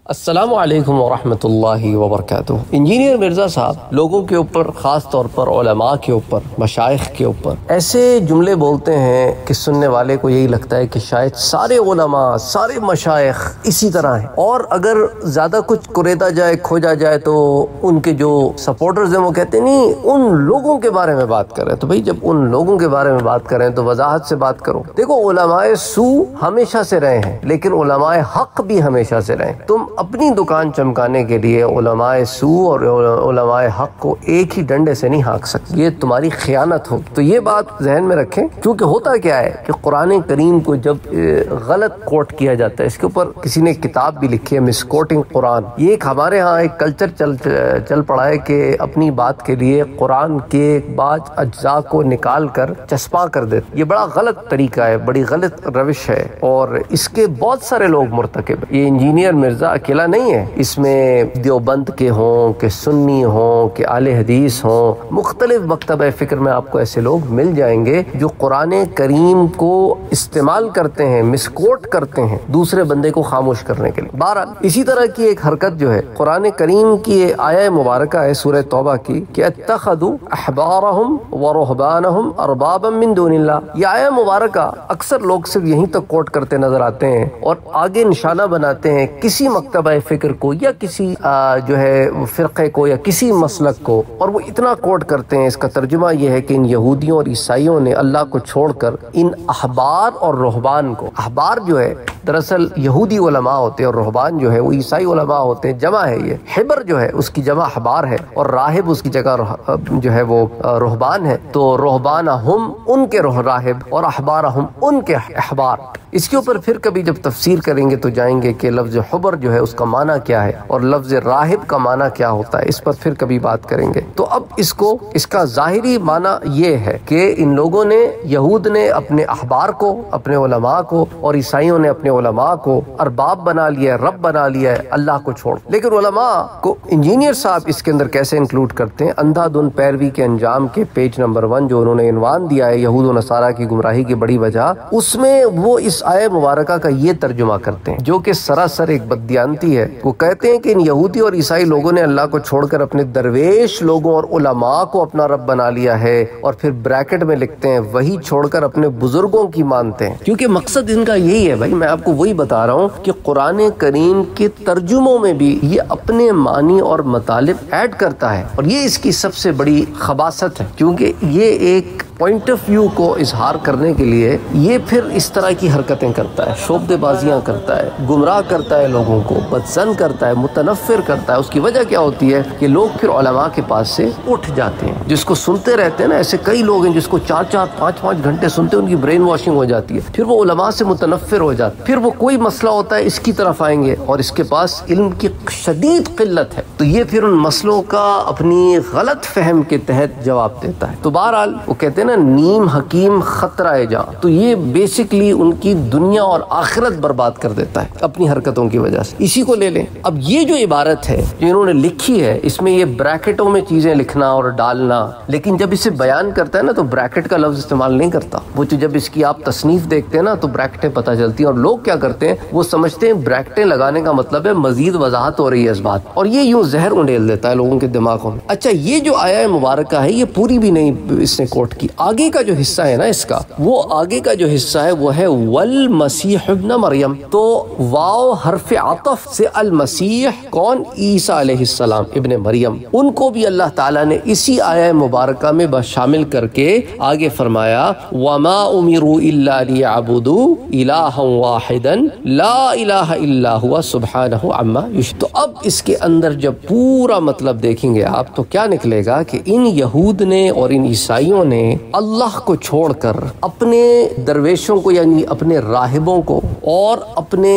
السلام علیکم ورحمۃ اللہ وبرکاتہ۔ انجینئر مرزا صاحب لوگوں کے اوپر، خاص طور پر علماء کے اوپر، مشائخ کے اوپر ایسے جملے بولتے ہیں کہ سننے والے کو یہی لگتا ہے کہ شاید سارے علماء، سارے مشائخ اسی طرح ہیں، اور اگر زیادہ کچھ قریدا جائے، کھوجا جائے تو ان کے جو سپورٹرز ہیں وہ کہتے ہیں نہیں ان لوگوں کے بارے میں بات کریں۔ تو بھائی جب ان لوگوں کے بارے میں بات کریں تو وضاحت سے بات کرو۔ دیکھو علماء سو ہمیشہ سے رہے ہیں لیکن علماء حق بھی ہمیشہ سے رہے ہیں۔ تم اپنی دکان چمکانے کے لیے علماء سو اور علماء حق کو ایک ہی ڈنڈے سے نہیں ہانک سکتے، یہ تمہاری خیانت ہو۔ تو یہ بات ذہن میں رکھیں، کیونکہ ہوتا کیا ہے کہ قرآن کریم کو جب غلط کوٹ کیا جاتا ہے، اس کے اوپر کسی نے کتاب بھی لکھی ہے مس کوٹنگ قرآن، یہ ایک ہمارے ہاں ایک کلچر چل پڑا ہے کہ اپنی بات کے لیے قرآن کے بعض اجزاء کو نکال کر چسپاں کر دیتے۔ یہ بڑا غلط طریقہ ہے، بڑی غلط روش ہے، اور اس کے بہت سارے لوگ مرتکب ہیں۔ یہ انجینئر مرزا اکیلا نہیں ہے، اس میں دیوبند کے ہوں کہ سنی ہوں کہ اہل حدیث ہوں، مختلف مکتبہ فکر میں آپ کو ایسے لوگ مل جائیں گے جو قرآن کریم کو استعمال کرتے ہیں، مسکوٹ کرتے ہیں دوسرے بندے کو خاموش کرنے کے لیے۔ بہرحال اسی طرح کی ایک حرکت جو ہے قرآن کریم کی آیہ مبارکہ ہے سورہ توبہ کی کہ اتخذوا احبارهم ورهبانهم اربابا من دون اللہ۔ یہ آیہ مبارکہ اکثر لوگ صرف یہیں تک کوٹ کرتے نظر آتے ہیں اور آگے نشانہ بناتے ہیں کسی مکتبہ فکر کو یا کسی جو ہے فرقے کو یا کسی مسلک کو، اور وہ اتنا کوٹ کرتے ہیں۔ اس کا ترجمہ یہ ہے کہ ان یہودیوں اور عیسائیوں نے اللہ کو چھوڑ کر ان احبار اور رہبان کو، احبار جو ہے دراصل یہودی علماء ہوتے ہیں اور رہبان جو ہے وہ عیسائی علماء ہوتے ہیں، جمع ہے یہ، حبر جو ہے اس کی جمع احبار ہے اور راہب اس کی جگہ جو ہے وہ رہبان ہے، تو رہبانہم ان کے راہب اور احبارہم ان کے احبار۔ اس کے اوپر پھر کبھی جب تفسیر کریں گے تو جائیں گے کہ لفظ حبر جو ہے اس کا معنی کیا ہے اور لفظ راہب کا معنی کیا ہوتا ہے، اس پر پھر کبھی بات کریں گے۔ تو اب اس کا ظاہری معنی یہ ہے کہ ان لوگوں نے، یہود نے اپنے احبار کو، اپنے علماء کو، اور عیسائیوں نے اپنے علماء کو ارباب بنا لیا ہے، رب بنا لیا ہے اللہ کو چھوڑ۔ لیکن علماء کو انجینئر صاحب اس کے اندر کیسے انکلوڈ کرتے ہیں؟ اندھا دھن پیروی کے انجام کے پیج نمبر 1 جو انہوں نے عنوان دیا ہے یہود و نصارہ کی گمراہی کی بڑی وجہ، اس میں وہ اس آیہ مبارکہ کا یہ ترجمہ کرتے ہیں جو کہ سراسر ایک بددیانتی ہے۔ وہ کہتے ہیں کہ ان یہودی اور عیسائی لوگوں نے اللہ کو چھوڑ کر اپنے درویش لوگوں اور علماء کو اپنا رب بنا لیا ہے، اور پھر بریکٹ میں لکھتے ہیں وہی چھوڑ کر اپنے بزرگوں کی مانتے ہیں۔ کیونکہ مقصد ان کا یہی ہے، بھائی میں آپ کو وہی بتا رہا ہوں کہ قرآن کریم کے ترجموں میں بھی یہ اپنے معنی اور مطالب ایڈ کرتا ہے، اور یہ اس کی سب سے بڑی خباثت ہے، کیونکہ یہ ایک پوائنٹ آف ویو کو اظہار کرنے کے لیے یہ پھر اس طرح کی حرکتیں کرتا ہے، شعبدے بازیاں کرتا ہے، گمراہ کرتا ہے لوگوں کو، بدزن کرتا ہے، متنفر کرتا ہے۔ اس کی وجہ کیا ہوتی ہے کہ لوگ پھر علماء کے پاس سے اٹھ جاتے ہیں، جس کو سنتے رہتے ہیں نا، ایسے کئی لوگ ہیں جس کو 4-4 5-5 گھنٹے سنتے ہیں، ان کی برین واشنگ ہو جاتی ہے، پھر وہ علماء سے متنفر ہو جاتے ہیں، پھر وہ کوئی مسئلہ ہوتا ہے اس کی طرف آئیں گے اور اس کے پاس علم کی شدید قلت ہے، تو یہ پھر ان مسئلوں کا اپنی غلط فہم کے تحت جواب دیتا ہے۔ تو بہرحال وہ کہتے ہیں نا نیم حکیم خطرہ جاں، تو یہ بیسکلی ان کی دنیا اور آخرت برباد کر دیتا ہے اپنی حرکتوں کی وجہ سے۔ اسی کو لے لیں، اب یہ جو عبارت ہے جو انہوں نے لکھی ہے، اس میں یہ بریکٹوں میں چیزیں لکھنا اور ڈالنا، لیکن جب اسے بیان کرتا ہے نا تو بریکٹ کا لفظ استعمال نہیں کرتا۔ وہ جب اس کی آپ تصنیف دیکھتے ہیں نا تو بریکٹیں پتہ چلتی ہیں، اور لوگ کیا کرتے ہیں وہ سمجھتے ہیں بریکٹیں لگانے کا مطلب ہے مزید وضاحت ہو رہی ہے اس بات، اور یہ یوں زہر انڈیل دیتا ہے لوگوں کے دماغوں میں۔ اچھا یہ جو آیہ مبارکہ ہے یہ پوری بھی نہیں اس نے کوٹ کی، آگے کا جو حصہ ہے نا اس کا، وہ آگے کا جو حصہ ہے وہ ہے والمسیح ابن مریم، تو واو حرف عطف سے المسیح کون؟ عیسیٰ علیہ السلام ابن مریم، ان کو بھی اللہ تعالیٰ نے اسی آیہ مبارکہ میں شامل کر کے آگے فرمایا وما امروا الا ليعبدوا الہا واحدا لا الہ الا هو سبحانہ عما یشرکون۔ تو اب اس کے اندر جب پورا مطلب دیکھیں گے آپ تو کیا نکلے گا کہ ان یہود نے اور ان عیسائیوں نے اللہ کو چھوڑ کر اپنے درویشوں کو یعنی اپنے راہبوں کو اور اپنے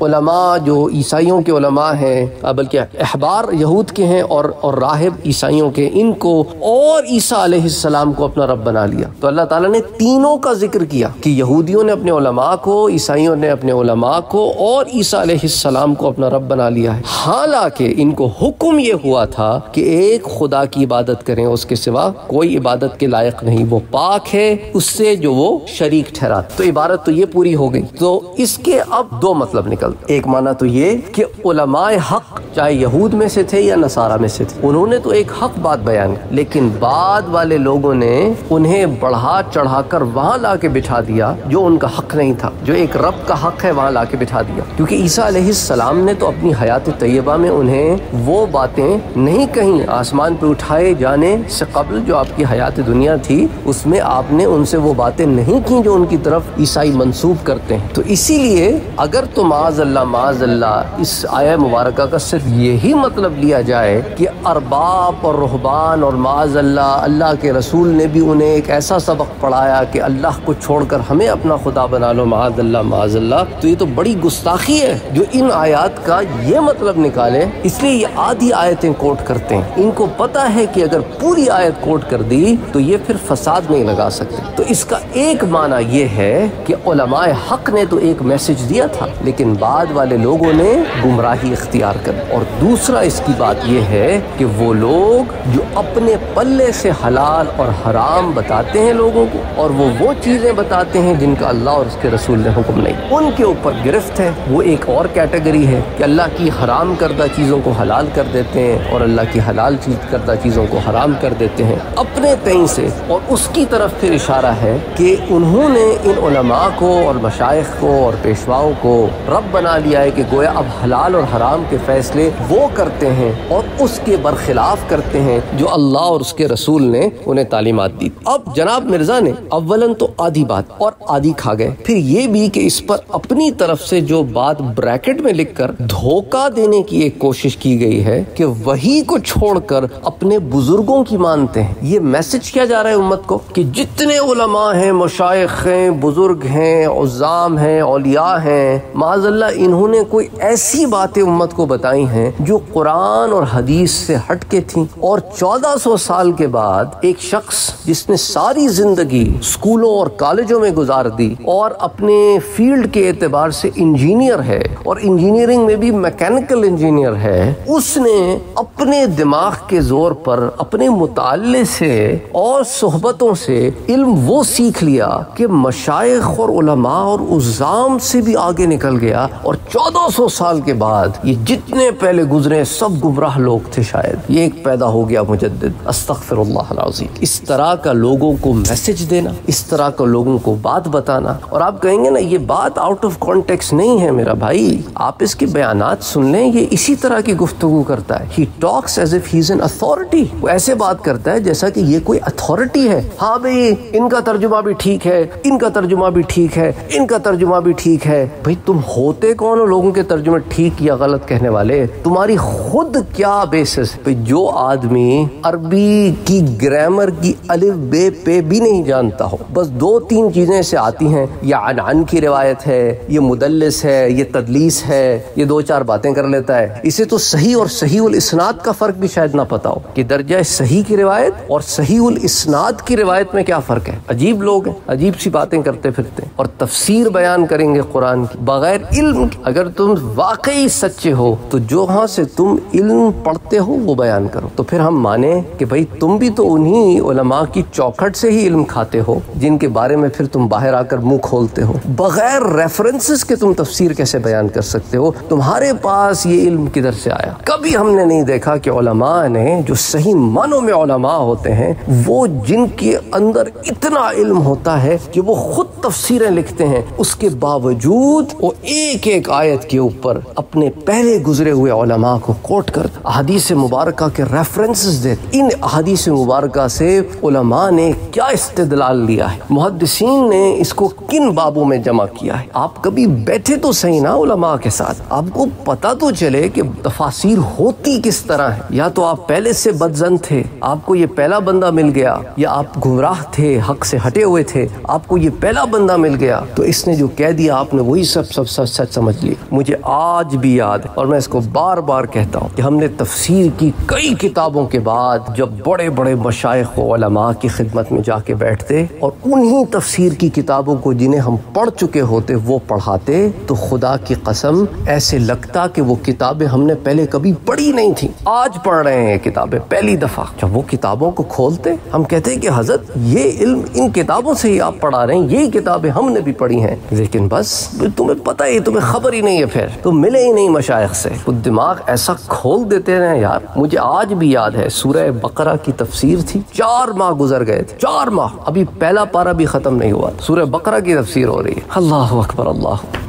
علماء جو عیسائیوں کے علماء ہیں، بلکہ احبار یہود کے ہیں اور راہب عیسائیوں کے، ان کو اور عیسیٰ علیہ السلام کو اپنا رب بنا لیا۔ تو اللہ تعالیٰ نے تینوں کا ذکر کیا کہ یہودیوں نے اپنے علماء کو، عیسائیوں نے اپنے علماء کو اور عیسیٰ علیہ السلام کو اپنا رب بنا لیا ہے، حالانکہ ان کو حکم یہ ہوا تھا کہ ایک خدا کی عبادت کریں، اس کے سوا کوئی عبادت کے لائق نہیں، وہ پاک ہے اس سے جو وہ شریک ٹھہرا. تو عبارت تو یہ پوری ہو گئی. تو اس کے اب دو مطلب نکلتے. ایک معنی تو یہ کہ علماء حق چاہے یہود میں سے تھے یا نصارہ میں سے تھے, انہوں نے تو ایک حق بات بیان کی, لیکن بعد والے لوگوں نے انہیں بڑھا چڑھا کر وہاں لا کے بٹھا دیا جو ان کا حق نہیں تھا, جو ایک رب کا حق ہے وہاں لا کے بٹھا دیا. کیونکہ عیسیٰ علیہ السلام نے تو اپنی حیات طیبہ میں انہیں وہ باتیں نہیں کہیں آسمان پہ اٹھائے جانے سے قبل جو آپ کی حیات دنیا تھی اس میں آپ نے ان سے وہ باتیں نہیں کی جو ان کی طرف عیسائی منسوب کرتے ہیں. تو اسی لیے اگر تو معاذ اللہ اس آیہ مبارکہ کا صرف یہی مطلب لیا جائے کہ ارباب اور رہبان اور معاذ اللہ کے رسول نے بھی انہیں ایک ایسا سبق پڑھایا کہ اللہ کو چھوڑ کر ہمیں اپنا خدا بنا لو معاذ اللہ, تو یہ تو بڑی گستاخی ہے جو ان آیات کا یہ مطلب نکالے. اس لیے یہ آدھی آیتیں کوٹ کرتے ہیں. ان کو پتہ ہے کہ اگر پوری آیت کوٹ کر دی تو یہ پھر فساد نہیں لگا سکتے. تو اس کا ایک معنی یہ ہے کہ علماء حق نے تو ایک میسج دیا تھا لیکن بعد والے لوگوں نے گمراہی اختیار کر. اور دوسرا اس کی بات یہ ہے کہ وہ لوگ جو اپنے پلے سے حلال اور حرام بتاتے ہیں لوگوں کو, اور وہ چیزیں بتاتے ہیں جن کا اللہ اور اس کے رسول نے حکم نہیں, ان کے اوپر گرفت ہے. وہ ایک اور کیٹیگری ہے کہ اللہ کی حرام کردہ چیزوں کو حلال کر دیتے ہیں اور اللہ کی حلال کردہ چیزوں کو حرام کر دیتے ہیں اپنے تئیں سے. اور اس کی طرف پھر اشارہ ہے کہ انہوں نے ان علماء کو اور مشائخ کو اور پیشواؤں کو رب بنا لیا ہے کہ گویا اب حلال اور حرام کے فیصلے وہ کرتے ہیں اور اس کے برخلاف کرتے ہیں جو اللہ اور اس کے رسول نے انہیں تعلیمات دی. اب جناب مرزا نے اولن تو آدھی بات اور آدھی کھا گئے, پھر یہ بھی کہ اس پر اپنی طرف سے جو بات بریکٹ میں لکھ کر دھوکہ دینے کی ایک کوشش کی گئی ہے کہ وہی کو چھوڑ کر اپنے بزرگوں کی مانتے ہیں. یہ میسج کیا جا رہا ہے امت کو کہ جتنے علماء ہیں, مشائخ ہیں, بزرگ ہیں, عظام ہیں, اولیاء ہیں, معاذ اللہ انہوں نے کوئی ایسی باتیں امت کو بتائی ہیں جو قرآن اور حدیث سے ہٹ کے تھیں. اور 1400 سال کے بعد ایک شخص جس نے ساری زندگی اسکولوں اور کالجوں میں گزار دی اور اپنے فیلڈ کے اعتبار سے انجینئر ہے اور انجینئرنگ میں بھی میکینیکل انجینئر ہے, اس نے اپنے دماغ کے زور پر اپنے مطالعے سے اور صحبتوں سے علم وہ سیکھ لیا کہ مشائخ اور علماء اور عظام سے بھی آگے نکل گیا. اور 1400 سال کے بعد یہ جتنے پہلے گزرے سب گمراہ لوگ تھے, شاید یہ ایک پیدا ہو گیا مجدد. استغفر اللہ العظیم. اس طرح کا لوگوں کو میسج دینا, اس طرح کا لوگوں کو بات بتانا, اور آپ کہیں گے نا یہ بات آؤٹ آف کانٹیکس نہیں ہے میرا بھائی, آپ اس کے بیانات سن لیں, یہ اسی طرح کی گفتگو کرتا ہے. He talks as if he is an authority. وہ ایسے بات کرتا ہے جیسا کہ یہ کوئی اتھارٹی ہے. ہاں بھئی ان کا ترجمہ بھی ٹھیک ہے, ان کا ترجمہ بھی ٹھیک ہے, ان کا ترجمہ بھی ٹھیک ہے. بھئی تم ہوتے کون ہو لوگوں کے ترجمے ٹھیک یا غلط کہنے والے؟ تمہاری خود کیا بیسس؟ بھئی جو آدمی عربی کی گرامر کی الف بے پہ بھی نہیں جانتا ہو, بس 2-3 چیزیں سے آتی ہیں, یہ عن کی روایت ہے, یہ مدلس ہے, یہ تدلیس ہے, یہ 2-4 باتیں کر لیتا ہے. اسے تو صحیح اور صحیح الاسناد کا فرق بھی شاید نہ پتا ہو کہ درجہ صحیح کی روایت اور صحیح الاسناد کی روایت میں کیا فرق ہے. عجیب لوگ ہیں, عجیب سی باتیں کرتے پھرتے ہیں اور تفسیر بیان کریں گے قرآن کی بغیر علم کی. اگر تم واقعی سچے ہو تو جو ہاں سے تم علم پڑھتے ہو وہ بیان کرو, تو پھر ہم مانیں کہ بھئی تم بھی تو انہی علماء کی چوکھٹ سے ہی علم کھاتے ہو جن کے بارے میں پھر تم باہر آ کر منہ کھولتے ہو. بغیر ریفرنسز کے تم تفسیر کیسے بیان کر سکتے ہو؟ تمہارے پاس یہ علم کدھر سے آیا؟ کبھی ہم نے نہیں دیکھا کہ علماء نے, جو صحیح معنوں میں علماء ہوتے ہیں, وہ جن کے اندر اتنا علم ہوتا ہے کہ وہ خود تفسیریں لکھتے ہیں, اس کے باوجود وہ ایک ایک آیت کے اوپر اپنے پہلے گزرے ہوئے علماء کو کوٹ کر احادیث مبارکہ کے ریفرنسز دیتے. ان احادیث مبارکہ سے علماء نے کیا استدلال لیا ہے, محدثین نے اس کو کن بابوں میں جمع کیا ہے. آپ کبھی بیٹھے تو صحیح نا علماء کے ساتھ, آپ کو پتہ تو چلے کہ تفاسیر ہوتی کس طرح ہے. یا تو آپ پہلے سے بدظن تھے, آپ کو یہ پہلا بندہ مل گیا, یا آپ گمراہ تھے, حق سے ہٹے ہوئے تھے, آپ کو یہ پہلا بندہ مل گیا تو اس نے جو کہہ دیا آپ نے وہی سب سچ سمجھ لی. مجھے آج بھی یاد ہے اور میں اس کو بار بار کہتا ہوں کہ ہم نے تفسیر کی کئی کتابوں کے بعد جب بڑے بڑے مشائخ و علماء کی خدمت میں جا کے بیٹھتے اور انہی تفسیر کی کتابوں کو جنہیں ہم پڑھ چکے ہوتے وہ پڑھاتے تو خدا کی قسم ایسے لگتا کہ وہ کتابیں ہم نے پہلے کبھی پڑھی نہیں تھی، آج پڑھ رہے ہیں کتابیں پہلی دفعہ۔ جب وہ کتابوں کو کھولتے ہم کہتے ہیں کہ حضرت یہ علم ان کتابوں سے ہی آپ پڑھا رہے ہیں، یہی کتابیں ہم نے بھی پڑھی ہیں، لیکن بس تمہیں پتہ ہی، تمہیں خبر ہی نہیں ہے، پھر تم ملے ہی نہیں مشائخ سے۔ وہ دماغ ایسا کھول دیتے ہیں یار۔ مجھے آج بھی یاد ہے سورہ بقرہ کی تفسیر تھی، 4 ماہ گزر گئے تھے، 4 ماہ، ابھی پہلا پارہ بھی ختم نہیں ہوا، سورہ بقرہ کی تفسیر ہو رہی ہے۔ اللہ اکبر،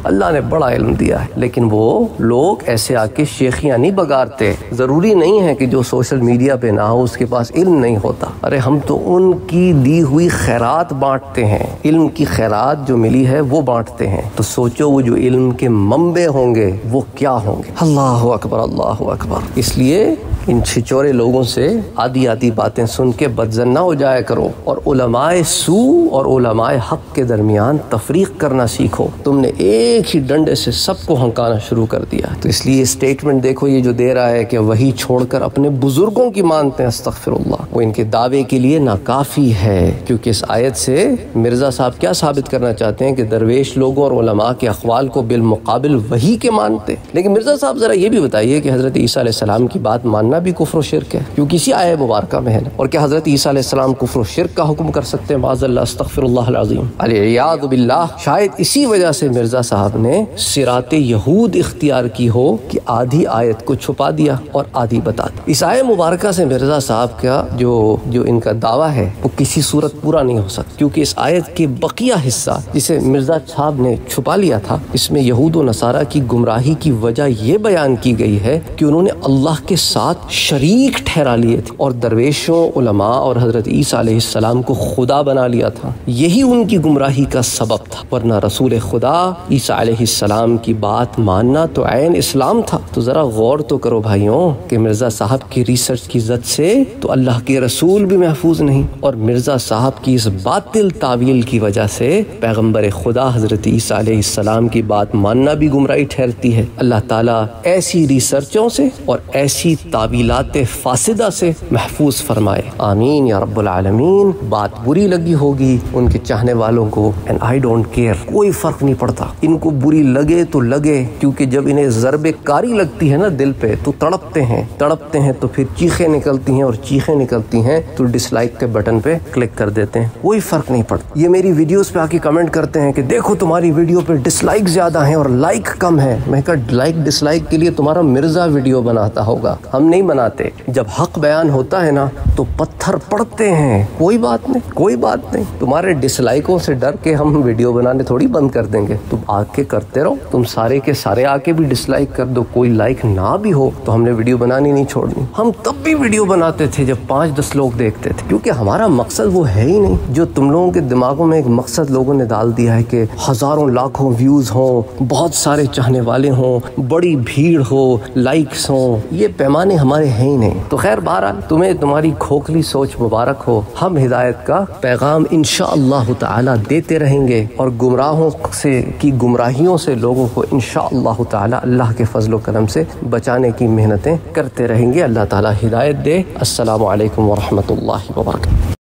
اللہ نے بڑا علم دیا ہے، لیکن وہ لوگ ایسے آ کے شیخیاں نہیں بگارتے۔ ضروری نہیں ہے کہ جو سوشل میڈیا پہ نہ ہو اس کے پاس علم نہیں ہوتا۔ ارے ہم تو ان کی دی ہوئی خیرات بانٹتے ہیں، علم کی خیرات جو ملی ہے وہ بانٹتے ہیں، تو سوچو وہ جو علم کے منبع ہوں گے وہ کیا ہوں گے۔ اللہ اکبر، اللہ اکبر۔ اس لیے ان چھچورے لوگوں سے آدھی آدھی باتیں سن کے بدزن نہ ہو جایا کرو، اور علماء سو اور علماء حق کے درمیان تفریق کرنا سیکھو۔ تم نے ایک ہی ڈنڈے سے سب کو ہنکانا شروع کر دیا، تو اس لیے اسٹیٹمنٹ دیکھو یہ جو دے رہا ہے کہ وہی چھوڑ کر اپنے بزرگوں کی مانتے ہیں، استغفر اللہ، وہ ان کے دعوے کے لیے ناکافی ہے، کیونکہ اس آیت سے مرزا صاحب کیا ثابت کرنا چاہتے ہیں کہ درویش لوگوں اور علماء کے اقوال کو بالمقابل وہی کے مانتے۔ لیکن مرزا صاحب ذرا یہ بھی بتائیے کہ حضرت عیسیٰ علیہ السلام کی بات ماننا بھی کفر و شرک ہے، کیونکہ اسی آیہ مبارکہ میں ہے، اور کیا حضرت عیسیٰ علیہ السلام کفر و شرک کا حکم کر سکتے ہیں؟ معاذ اللہ، استغفر اللہ العظیم، العیاذ باللہ۔ شاید اسی وجہ سے مرزا صاحب نے صراط یہود اختیار کی ہو کہ آدھی آیت کو چھپا دیا اور آدھی بتا دی۔ اس آیہ مبارکہ سے مرزا صاحب کا جو ان کا دعویٰ ہے وہ کسی صورت پورا نہیں ہو سکتا، کیونکہ اس آیت کے بقیہ حصہ جسے مرزا صاحب نے چھپا لیا تھا، اس میں یہود و نصارہ کی گمراہی کی وجہ یہ بیان کی گئی ہے کہ انہوں نے اللہ کے ساتھ شریک ٹھہرا لیے تھے اور درویشوں، علماء اور حضرت عیسیٰ علیہ السلام کو خدا بنا لیا تھا۔ یہی ان کی گمراہی کا سبب تھا، ورنہ رسول خدا عیسیٰ علیہ السلام کی بات ماننا تو عین اسلام تھا۔ تو ذرا غور تو کرو بھائیوں کہ مرزا صاحب کی ریسرچ کی زد سے تو اللہ کے رسول بھی محفوظ نہیں، اور مرزا صاحب کی اس باطل تعویل کی وجہ سے پیغمبر خدا حضرت عیسیٰ علیہ السلام کی بات ماننا بھی گمراہی ٹھہرتی ہے۔ اللہ تعالیٰ ایسی ریسرچوں سے اور ایسی تعویلات فاسدہ سے محفوظ فرمائے، آمین یا رب العالمین۔ بات بری لگی ہوگی ان کے چاہنے والوں کو، اینڈ آئی ڈونٹ کیئر، کوئی فرق نہیں پڑتا، ان کو بری لگے تو لگے، کیونکہ جب انہیں ضرب کاری لگتی ہے نا دل پہ تو تڑپتے ہیں تو پھر چیخیں نکلتی ہیں، اور چیخیں نکلتی ہیں تو ڈس لائک کے بٹن پہ کلک کر دیتے ہیں، کوئی فرق نہیں پڑتا۔ یہ میری ویڈیوز پہ آ کے کمنٹ کرتے ہیں کہ دیکھو تمہاری ویڈیو پہ ڈس لائک زیادہ ہیں اور لائک کم ہے۔ میں کہا لائک ڈس لائک کے لیے تمہارا مرزا ویڈیو بناتا ہوگا، ہم نہیں بناتے۔ جب حق بیان ہوتا ہے نا تو پتھر پڑتے ہیں، کوئی بات نہیں، کوئی بات نہیں۔ تمہارے ڈس لائکوں سے ڈر کے ہم ویڈیو بنانے تھوڑی بند کر دیں گے، تم آ کے کرتے رہو، تم سارے کے سارے آ کے بھی ڈس لائک کر دو، کوئی لائک نہ بھی ہو تو ہم نے ویڈیو بنانی نہیں چھوڑنی۔ ہم تب بھی ویڈیو بناتے تھے جب 5-10 لوگ دیکھتے تھے، کیونکہ ہمارا مقصد وہ ہے ہی نہیں جو تم لوگوں کے دماغوں میں ایک مقصد لوگوں نے ڈال دیا ہے کہ ہزاروں لاکھوں ویوز ہوں، بہت سارے چاہنے والے ہوں، بڑی بھیڑ ہو، لائکس ہوں، یہ پیمانے ہمارے ہیں ہی نہیں۔ تو خیر بہرحال تمہیں تمہاری کھوکھلی سوچ مبارک ہو، ہم ہدایت کا پیغام انشاءاللہ تعالی دیتے رہیں گے، اور گمراہوں سے کی گمراہیوں سے لوگوں کو انشاءاللہ تعالی اللہ کے فضل و کرم سے بچانے کی محنتیں کرتے رہیں گے۔ اللہ تعالی ہدایت دے۔ السلام علیکم ورحمۃ اللہ وبرکاتہ۔